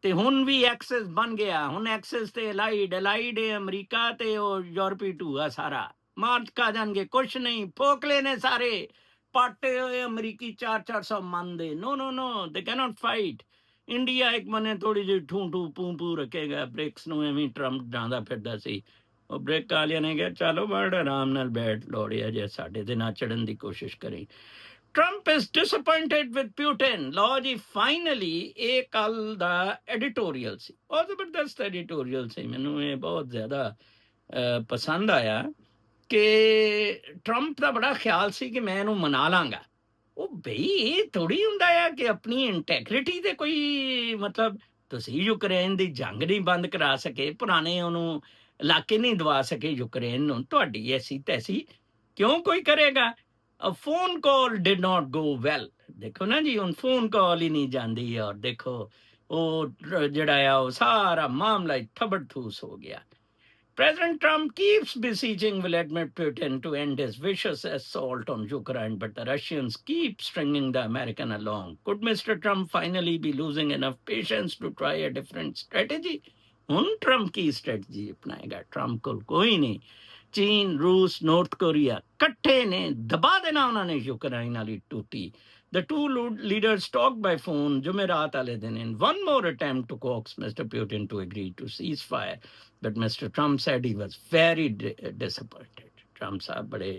S1: ਤੇ ਹੁਣ ਵੀ ਐਕਸਸ ਬਣ ਗਿਆ। ਹੁਣ ਐਕਸਸ ਤੇ ਅਲਾਈਡ, ਅਲਾਈਡ ਅਮਰੀਕਾ ਤੇ ਉਹ ਯੂਰਪੀ ਟੂਆ ਸਾਰਾ ਮਾਰ ਖਾ ਜਾਣਗੇ। ਕੁਛ ਨਹੀਂ, ਫੋਕਲੇ ਨੇ ਸਾਰੇ, ਪਾਟੇ ਹੋਏ ਅਮਰੀਕੀ 400-400 ਮਨ ਦੇ। ਨੋ ਨੋ ਨੋ, ਦੇ ਕੈਨੋਟ ਫਾਈਟ। ਇੰਡੀਆ ਇੱਕ ਬੰਨੇ ਥੋੜੀ ਜਿਹੀ ਠੂ ਠੂ ਪੂ ਪੂ ਰੱਖੇਗਾ, ਬ੍ਰਿਕਸ ਨੂੰ ਐਵੇਂ ਟਰੰਪ ਜਾਂਦਾ ਫਿਰਦਾ ਸੀ। ਉਹ ਬ੍ਰਿਕ ਵਾਲਿਆਂ ਨੇ ਕਿਹਾ ਚਲੋ ਬੜ ਆਰਾਮ ਨਾਲ ਬੈਠ ਲੋੜਿਆ ਜੇ ਸਾਡੇ ਤੇ ਨਾ ਚੜਨ ਦੀ ਕੋਸ਼ਿਸ਼ ਕਰੀ। Trump is disappointed with Putin। ਲਓ ਜੀ ਫਾਈਨਲੀ ਇਹ ਕੱਲ ਦਾ ਐਡੀਟੋਰੀਅਲ ਸੀ, ਬਹੁਤ ਜ਼ਬਰਦਸਤ ਐਡੀਟੋਰੀਅਲ ਸੀ, ਮੈਨੂੰ ਇਹ ਬਹੁਤ ਜ਼ਿਆਦਾ ਪਸੰਦ ਆਇਆ ਕਿ ਟਰੰਪ ਦਾ ਬੜਾ ਖਿਆਲ ਸੀ ਕਿ ਮੈਂ ਇਹਨੂੰ ਮਨਾ ਲਾਂਗਾ। ਉਹ ਬਈ ਇਹ ਥੋੜੀ ਹੁੰਦਾ ਆ ਕਿ ਆਪਣੀ ਇੰਟੈਗ੍ਰਿਟੀ ਤੇ ਕੋਈ ਮਤਲਬ ਤੁਸੀਂ ਯੂਕਰੇਨ ਦੀ ਜੰਗ ਨਹੀਂ ਬੰਦ ਕਰਾ ਸਕੇ, ਪੁਰਾਣੇ ਉਹਨੂੰ ਇਲਾਕੇ ਨਹੀਂ ਦਵਾ ਸਕੇ ਯੂਕਰੇਨ ਨੂੰ, ਤੁਹਾਡੀ ਐਸੀ ਤੈਸੀ ਕਿਉਂ ਕੋਈ ਕਰੇਗਾ। Phone call did not go well. ਦੇਖੋ ਨਾ ਜੀ ਹੁਣ ਫੋਨ ਕਾਲ ਹੀ ਨਹੀਂ ਜਾਂਦੀ, ਔਰ ਦੇਖੋ ਉਹ ਜਿਹੜਾ ਆ ਉਹ ਸਾਰਾ ਮਾਮਲਾ ਹੀ ਠਬੜਥੂਸ ਹੋ ਗਿਆ। President Trump keeps besieging Vladimir Putin to end his vicious assault on Ukraine, but the Russians keep stringing the American along. Could Mr. Trump finally be losing enough patience to try a different strategy? ਹੁਣ Trump ਕੀ strategy ਅਪਣਾਏਗਾ? Trump ਕੋਲ ਕੋਈ ਨਹੀਂ। ਚੀਨ, ਰੂਸ, north Korea ਇਕੱਠੇ ਨੇ ਦਬਾ ਦੇਣਾ ਉਹਨਾਂ ਨੇ ਯੂਕਰਾਈਨ ਵਾਲੀ ਟੂਟੀ। The two leaders talked by phone Jumerat wale din in one more attempt to coax Mr. Putin to agree to ceasefire. But Mr. Trump said he was very disappointed. Trump साहब बड़े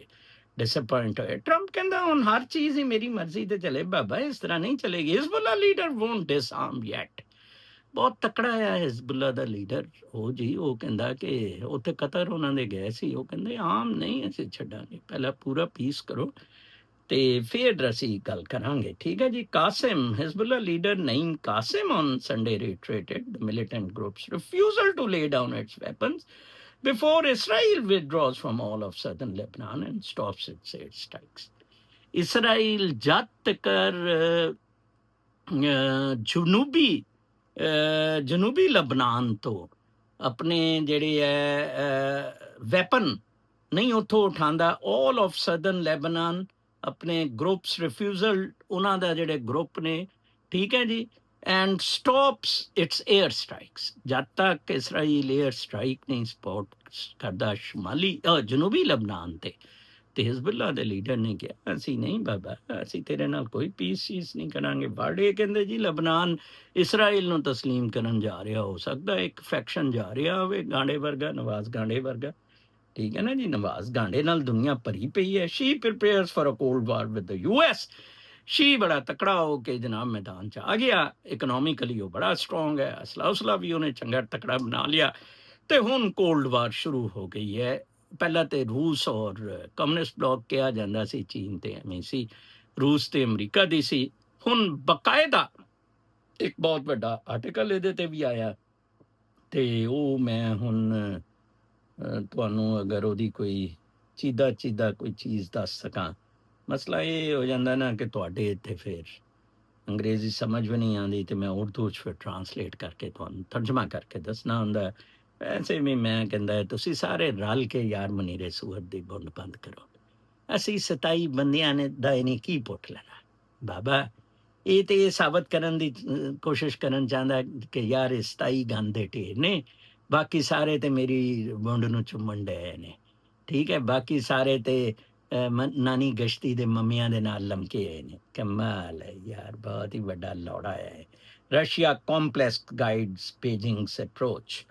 S1: disappointed होए। Trump कहता ਹੁਣ हर चीज ही मेरी मर्जी ते चले बाबा, इस तरह नहीं चलेगी। Hezbollah leader won't disarm yet। ਬਹੁਤ ਤਕੜਾ ਆ ਹਿਜ਼ਬੁੱਲਾ ਦਾ ਲੀਡਰ। ਉਹ ਜੀ ਉਹ ਕਹਿੰਦਾ ਕਿ ਉੱਥੇ ਕਤਰ ਉਹਨਾਂ ਦੇ ਗਏ ਸੀ, ਉਹ ਕਹਿੰਦੇ ਆਮ ਨਹੀਂ ਅਸੀਂ ਛੱਡਾਂਗੇ, ਪਹਿਲਾਂ ਪੂਰਾ ਪੀਸ ਕਰੋ ਤੇ ਫਿਰ ਅਸੀਂ ਗੱਲ ਕਰਾਂਗੇ, ਠੀਕ ਹੈ ਜੀ। Qassem Hezbollah leader Naim Qassem on Sunday reiterated the militant group's refusal to lay down its weapons before Israel withdraws from all of southern Lebanon and stops its air strikes। Israel ਜਦ ਤੱਕ ਜਨੂਬੀ ਲਬਨਾਨ ਤੋਂ ਆਪਣੇ ਜਿਹੜੇ ਹੈ weapon ਨਹੀਂ ਉੱਥੋਂ ਉਠਾਉਂਦਾ, all of southern Lebanon ਆਪਣੇ groups refusal ਉਹਨਾਂ ਦਾ ਜਿਹੜੇ ਗਰੁੱਪ ਨੇ, ਠੀਕ ਹੈ ਜੀ, and stops it's air strikes. ਜਦ ਤੱਕ ਇਸਰਾਈਲ 에ਅਰ ਸਟ੍ਰਾਈਕ ਨਹੀਂ ਸਪੋਰਟ ਕਰਦਾ ਸ਼ਮਾਲੀ ਜਨੂਬੀ ਲਬਨਾਨ ਤੇ ਹਿਜ਼ਬੁੱਲਾ ਦੇ ਲੀਡਰ ਨੇ ਕਿਹਾ ਅਸੀਂ ਨਹੀਂ ਬਾਬਾ, ਅਸੀਂ ਤੇਰੇ ਨਾਲ ਕੋਈ ਪੀਸ ਚੀਜ਼ ਨਹੀਂ ਕਰਾਂਗੇ। ਬਾੜੇ ਕਹਿੰਦੇ ਜੀ ਲਬਨਾਨ ਇਸਰਾਈਲ ਨੂੰ ਤਸਲੀਮ ਕਰਨ ਜਾ ਰਿਹਾ, ਹੋ ਸਕਦਾ ਇੱਕ ਫੈਕਸ਼ਨ ਜਾ ਰਿਹਾ ਹੋਵੇ ਗਾਂਡੇ ਵਰਗਾ, ਨਵਾਜ਼ ਗਾਂਡੇ ਵਰਗਾ, ਠੀਕ ਹੈ ਨਾ ਜੀ। ਨਵਾਜ਼ ਗਾਂਡੇ ਨਾਲ ਦੁਨੀਆ ਭਰੀ ਪਈ ਹੈ। Xi prepares for a cold war with the US. Xi ਬੜਾ ਤਕੜਾ ਹੋ ਕੇ ਜਨਾਬ ਮੈਦਾਨ 'ਚ ਆ ਗਿਆ। ਇਕਨੋਮਿਕਲੀ ਉਹ ਬੜਾ ਸਟਰੋਂਗ ਹੈ, ਅਸਲਾ ਉਸਲਾ ਵੀ ਉਹਨੇ ਚੰਗਾ ਤਕੜਾ ਬਣਾ ਲਿਆ ਤੇ ਹੁਣ ਕੋਲਡ ਵਾਰ ਸ਼ੁਰੂ ਹੋ ਗਈ ਹੈ। ਪਹਿਲਾਂ ਤੇ ਰੂਸ ਔਰ ਕਮਿਊਨਿਸਟ ਬਲੌਕ ਕਿਹਾ ਜਾਂਦਾ ਸੀ, ਚੀਨ ਤੇ ਐਵੇਂ ਸੀ, ਰੂਸ ਤੇ ਅਮਰੀਕਾ ਦੀ ਸੀ। ਹੁਣ ਬਕਾਇਦਾ ਇੱਕ ਬਹੁਤ ਵੱਡਾ ਆਰਟੀਕਲ ਇਹਦੇ ਤੇ ਵੀ ਆਇਆ ਤੇ ਉਹ ਮੈਂ ਹੁਣ ਤੁਹਾਨੂੰ ਅਗਰ ਉਹਦੀ ਕੋਈ ਚੀਦਾ ਕੋਈ ਚੀਜ਼ ਦੱਸ ਸਕਾਂ। ਮਸਲਾ ਇਹ ਹੋ ਜਾਂਦਾ ਨਾ ਕਿ ਤੁਹਾਡੇ ਇੱਥੇ ਫਿਰ ਅੰਗਰੇਜ਼ੀ ਸਮਝ ਵੀ ਨਹੀਂ ਆਉਂਦੀ ਤੇ ਮੈਂ ਉਰਦੂ 'ਚ ਫਿਰ ਟਰਾਂਸਲੇਟ ਕਰਕੇ ਤੁਹਾਨੂੰ ਤਰਜਮਾ ਕਰਕੇ ਦੱਸਣਾ ਹੁੰਦਾ। ਵੈਸੇ ਵੀ ਮੈਂ ਕਹਿੰਦਾ ਤੁਸੀਂ ਸਾਰੇ ਰਲ ਕੇ ਯਾਰ ਮਨੀਰੇ ਸੂਹਤ ਦੀ ਬੁੰਡ ਬੰਦ ਕਰੋ। ਅਸੀਂ 27 ਬੰਦਿਆਂ ਨੇ ਦਾ ਇਹਨੇ ਕੀ ਪੁੱਟ ਲੈਣਾ ਬਾਬਾ। ਇਹ ਤੇ ਇਹ ਸਾਬਤ ਕਰਨ ਦੀ ਕੋਸ਼ਿਸ਼ ਕਰਨ ਚਾਹੁੰਦਾ ਕਿ ਯਾਰ ਇਹ 27 ਗੰਦੇ ਢੇਰ ਨੇ, ਬਾਕੀ ਸਾਰੇ ਤੇ ਮੇਰੀ ਬੁੰਡ ਨੂੰ ਚੁੰਮਣ ਡਏ ਨੇ, ਠੀਕ ਹੈ। ਬਾਕੀ ਸਾਰੇ ਤੇ ਨਾਨੀ ਗਸ਼ਤੀ ਦੇ ਮੰਮੀਆਂ ਦੇ ਨਾਲ ਲਮਕੇ ਹੋਏ ਨੇ। ਕਮਾਲ ਹੈ ਯਾਰ, ਬਹੁਤ ਹੀ ਵੱਡਾ ਲੌੜਾ ਹੈ। Russia complex guides Beijing's approach.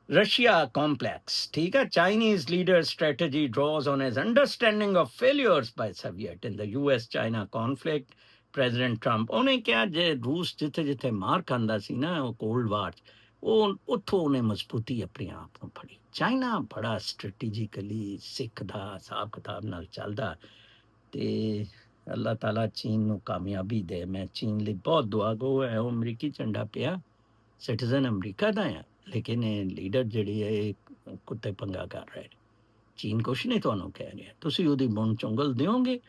S1: Russia complex, ठीक है। Chinese leader strategy draws on his understanding of failures by Soviet in the US-China conflict। President Trump ਉਹਨੇ ਕਿਹਾ ਜੇ ਰੂਸ ਜਿੱਥੇ ਜਿੱਥੇ ਮਾਰ ਖਾਂਦਾ ਸੀ ਨਾ ਉਹ ਕੋਲਡ ਵਾਰ 'ਚ, ਉਹ ਉੱਥੋਂ ਉਹਨੇ ਮਜ਼ਬੂਤੀ ਆਪਣੇ ਆਪ ਨੂੰ ਫੜੀ। ਚਾਈਨਾ ਬੜਾ ਸਟ੍ਰੈਟੇਜਿਕਲੀ ਸਿੱਖਦਾ, ਹਿਸਾਬ ਕਿਤਾਬ ਨਾਲ ਚੱਲਦਾ ਤੇ ਅੱਲਾਹ ਤਾਲਾ ਚੀਨ ਨੂੰ ਕਾਮਯਾਬੀ ਦੇ। ਮੈਂ ਚੀਨ ਲਈ ਬਹੁਤ ਦੁਆ ਗੋ ਹੈ। ਉਹ ਅਮਰੀਕੀ ਝੰਡਾ ਪਿਆ, ਸਿਟੀਜ਼ਨ ਅਮਰੀਕਾ ਦਾ ਆ, ਲੇਕਿਨ ਇਹ ਲੀਡਰ ਜਿਹੜੀ ਹੈ ਇਹ ਕੁੱਤੇ ਪੰਗਾ ਕਰ ਰਹੇ ਨੇ। ਚੀਨ ਕੁਛ ਨਹੀਂ ਤੁਹਾਨੂੰ ਕਹਿ ਰਿਹਾ, ਤੁਸੀਂ ਉਹਦੀ ਬੁਣ ਚੁੰਗਲ ਦਿਓਗੇ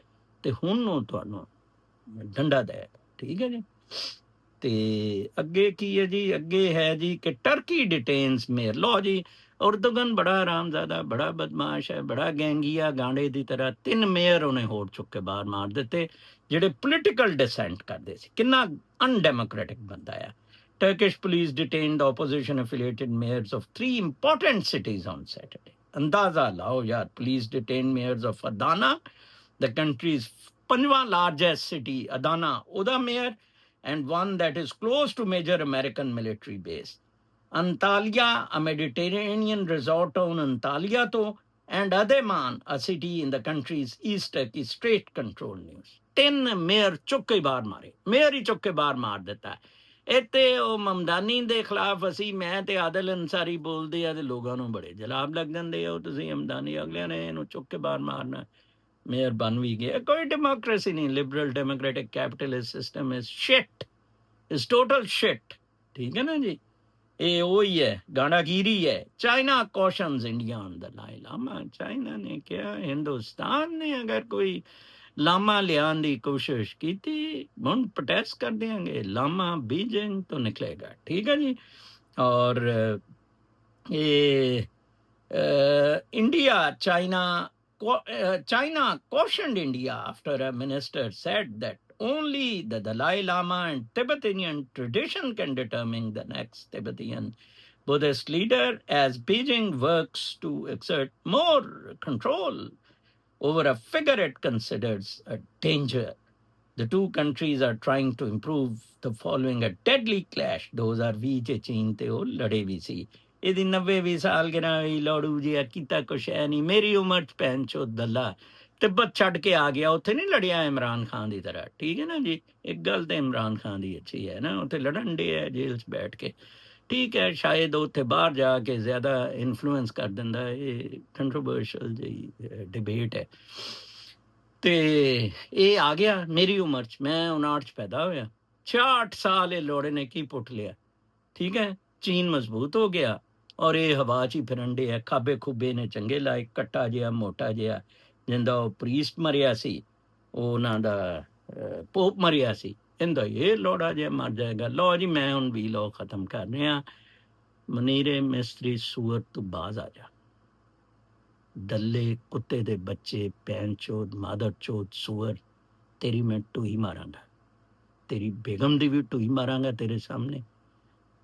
S1: ਤੇ ਹੁਣ ਉਹ ਤੁਹਾਨੂੰ ਡੰਡਾ ਦੇ, ਠੀਕ ਹੈ ਜੀ। ਤੇ ਅੱਗੇ ਕੀ ਹੈ ਜੀ? ਅੱਗੇ ਹੈ ਜੀ ਕਿ ਟਰਕੀ ਡਿਟੇਨਸ ਮੇਅਰ। ਲੋ ਜੀ ਉਰਦੁਗਨ ਬੜਾ ਆਰਾਮਜ਼ਾਦਾ, ਬੜਾ ਬਦਮਾਸ਼ ਹੈ, ਬੜਾ ਗੈਂਗੀਆ ਗਾਂਡੇ ਦੀ ਤਰ੍ਹਾਂ। 3 ਮੇਅਰ ਉਹਨੇ ਹੋਰ ਚੁੱਕ ਕੇ ਬਾਹਰ ਮਾਰ ਦਿੱਤੇ ਜਿਹੜੇ ਪੋਲੀਟੀਕਲ ਡਿਸੈਂਟ ਕਰਦੇ ਸੀ। ਕਿੰਨਾ ਅਨਡੈਮੋਕ੍ਰੈਟਿਕ ਬੰਦਾ ਆ। Turkish police detained opposition-affiliated mayors of 3 important cities on Saturday। Andaza lao yaar, police detained mayors of Adana, the country's 5th largest city, Adana, Oda mayor, and one that is close to major American military base. Antalya, a Mediterranean resort on Antalya to, and Ademan, a city in the country's east की state control news. 3 mayor ਚੁੱਕੇ ਬਾਹਰ ਮਾਰੇ, mayor ਹੀ ਚੁੱਕੇ ਬਾਹਰ ਮਾਰ ਦਿੱਤਾ। ਇੱਥੇ ਉਹ ਮਮਦਾਨੀ ਦੇ ਖਿਲਾਫ ਅਸੀਂ ਮੈਂ ਤੇ ਆਦਲ ਅੰਸਾਰੀ ਬੋਲਦੇ ਆ ਤੇ ਲੋਕਾਂ ਨੂੰ ਬੜੇ ਜਲਾਬ ਲੱਗ ਜਾਂਦੇ ਆ, ਉਹ ਤੁਸੀਂ ਮਮਦਾਨੀ ਅਗਲਿਆਂ ਨੇ ਇਹਨੂੰ ਚੁੱਕ ਕੇ ਬਾਹਰ ਮਾਰਨਾ। ਮੇਅਰ ਬਣ ਵੀ ਗਿਆ। ਕੋਈ ਡੈਮੋਕ੍ਰੇਸੀ ਨਹੀਂ, liberal democratic capitalist system is shit, is total shit. ਠੀਕ ਹੈ ਨਾ ਜੀ, ਇਹ ਉਹੀ ਹੈ, ਗਾਣਾਗੀਰੀ ਹੈ। China cautions India on the Dalai Lama. China ਨੇ ਕਿਹਾ ਹਿੰਦੁਸਤਾਨ ਨੇ ਅਗਰ ਕੋਈ ਲਾਮਾ ਲਿਆਉਣ ਦੀ ਕੋਸ਼ਿਸ਼ ਕੀਤੀ, ਹੁਣ ਪ੍ਰੋਟੈਸਟ ਕਰ ਦਿਆਂਗੇ, ਲਾਮਾ ਬੀजिंग ਤੋਂ ਨਿਕਲੇਗਾ। ਠੀਕ ਹੈ ਜੀ। ਔਰ ਇਹ India China cautioned India after a minister said that only the Dalai Lama and Tibetan tradition can determine the next Tibetan Buddhist leader, as Beijing works to exert more control over a figure it considers a danger. The two countries are trying to improve the following a deadly clash. 2020 ਚ ਚੀਨ ਤੇ ਉਹ ਲੜੇ ਵੀ ਸੀ। ਇਹਦੀ 90ਵੀਂ ਸਾਲਗਿਰਾ ਵੀ ਲੜੂ ਜੀ ਕੀਤਾ ਕੁਛ ਹੈ ਨਹੀਂ। ਮੇਰੀ ਉਮਰ ਚ ਭੈਣ ਚੋ ਦੱਲਾ ਤਿੱਬਤ ਛੱਡ ਕੇ ਆ ਗਿਆ, ਉੱਥੇ ਨਹੀਂ ਲੜਿਆ ਇਮਰਾਨ ਖਾਨ ਦੀ ਤਰ੍ਹਾਂ। ਠੀਕ ਹੈ ਨਾ ਜੀ, ਇੱਕ ਗੱਲ ਤੇ ਇਮਰਾਨ ਖਾਨ ਦੀ ਅੱਛੀ ਹੈ ਨਾ, ਉੱਥੇ ਲੜਨ ਡੇ ਹੈ ਜੇਲ੍ਹ 'ਚ ਬੈਠ ਕੇ। ਠੀਕ ਹੈ, ਸ਼ਾਇਦ ਉੱਥੇ ਬਾਹਰ ਜਾ ਕੇ ਜ਼ਿਆਦਾ ਇਨਫਲੂਐਂਸ ਕਰ ਦਿੰਦਾ। ਇਹ ਕੰਟਰੋਵਰਸ਼ਲ ਜਿਹੀ ਡਿਬੇਟ ਹੈ। ਤੇ ਇਹ ਆ ਗਿਆ ਮੇਰੀ ਉਮਰ 'ਚ, ਮੈਂ 59 'ਚ ਪੈਦਾ ਹੋਇਆ। 66 ਸਾਲ ਇਹ ਲੋੜੇ ਨੇ ਕੀ ਪੁੱਟ ਲਿਆ। ਠੀਕ ਹੈ, ਚੀਨ ਮਜ਼ਬੂਤ ਹੋ ਗਿਆ ਔਰ ਇਹ ਹਵਾ 'ਚ ਹੀ ਫਿਰਨ ਡੇ ਹੈ। ਖਾਬੇ ਖੂਬੇ ਨੇ ਚੰਗੇ ਲਾਏ, ਕੱਟਾ ਜਿਹਾ ਮੋਟਾ ਜਿਹਾ ਜਿੰਦਾ ਉਹ ਪ੍ਰੀਸਟ ਮਰਿਆ ਸੀ, ਉਹ ਉਹਨਾਂ ਦਾ ਪੋਪ ਮਰਿਆ ਸੀ, ਇਹਦਾ ਇਹ ਲੋੜਾ ਜਿਹਾ ਮਰ ਜਾਏਗਾ। ਲਓ ਜੀ, ਮੈਂ ਹੁਣ ਵੀ ਲੋ ਖਤਮ ਕਰ ਰਿਹਾ। ਮਨੀਰੇ ਮਿਸਤਰੀ ਸੂਰਤ ਤੋਂ ਬਾਜ਼ ਆ ਜਾ, ਦੱਲੇ ਕੁੱਤੇ ਦੇ ਬੱਚੇ, ਭੈਣ ਚੋਦ ਮਾਦਰ ਚੋਦ ਸੂਅਰ, ਤੇਰੀ ਮੈਂ ਟੂਈ ਮਾਰਾਂਗਾ, ਤੇਰੀ ਬੇਗਮ ਦੀ ਵੀ ਟੂਈ ਮਾਰਾਂਗਾ ਤੇਰੇ ਸਾਹਮਣੇ,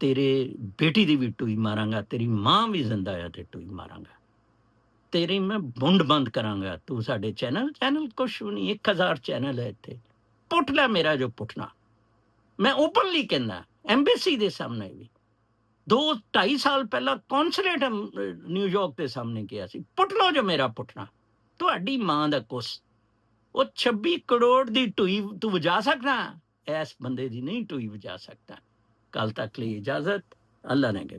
S1: ਤੇਰੇ ਬੇਟੀ ਦੀ ਵੀ ਟੂਈ ਮਾਰਾਂਗਾ, ਤੇਰੀ ਮਾਂ ਵੀ ਜ਼ਿੰਦਾ ਆ ਤੇ ਟੂਈ ਮਾਰਾਂਗਾ, ਤੇਰੀ ਮੈਂ ਬੁੰਡ ਬੰਦ ਕਰਾਂਗਾ। ਤੂੰ ਸਾਡੇ ਚੈਨਲ ਕੁਛ ਵੀ ਨਹੀਂ, 1000 ਚੈਨਲ ਹੈ ਇੱਥੇ, ਪੁੱਟ ਲੈ ਮੇਰਾ ਜੋ ਪੁੱਟਣਾ। ਮੈਂ ਓਪਨਲੀ ਕਹਿੰਦਾ, ਐਮਬੈਸੀ ਦੇ ਸਾਹਮਣੇ ਵੀ 2-2.5 ਸਾਲ ਪਹਿਲਾਂ ਕੌਂਸਲੇਟ ਨਿਊਯਾਰਕ ਦੇ ਸਾਹਮਣੇ ਕਿਹਾ ਸੀ, ਪੁੱਟ ਲਓ ਜੋ ਮੇਰਾ ਪੁੱਟਣਾ। ਤੁਹਾਡੀ ਮਾਂ ਦਾ ਕੁਛ, ਉਹ 26 ਕਰੋੜ ਦੀ ਟੂਈ ਤੂੰ ਵਜਾ ਸਕਦਾ, ਇਸ ਬੰਦੇ ਦੀ ਨਹੀਂ ਟੂਈ ਵਜਾ ਸਕਦਾ। ਕੱਲ ਤੱਕ ਲਈ ਇਜਾਜ਼ਤ, ਅੱਲਾ ਨੇ ਕੇ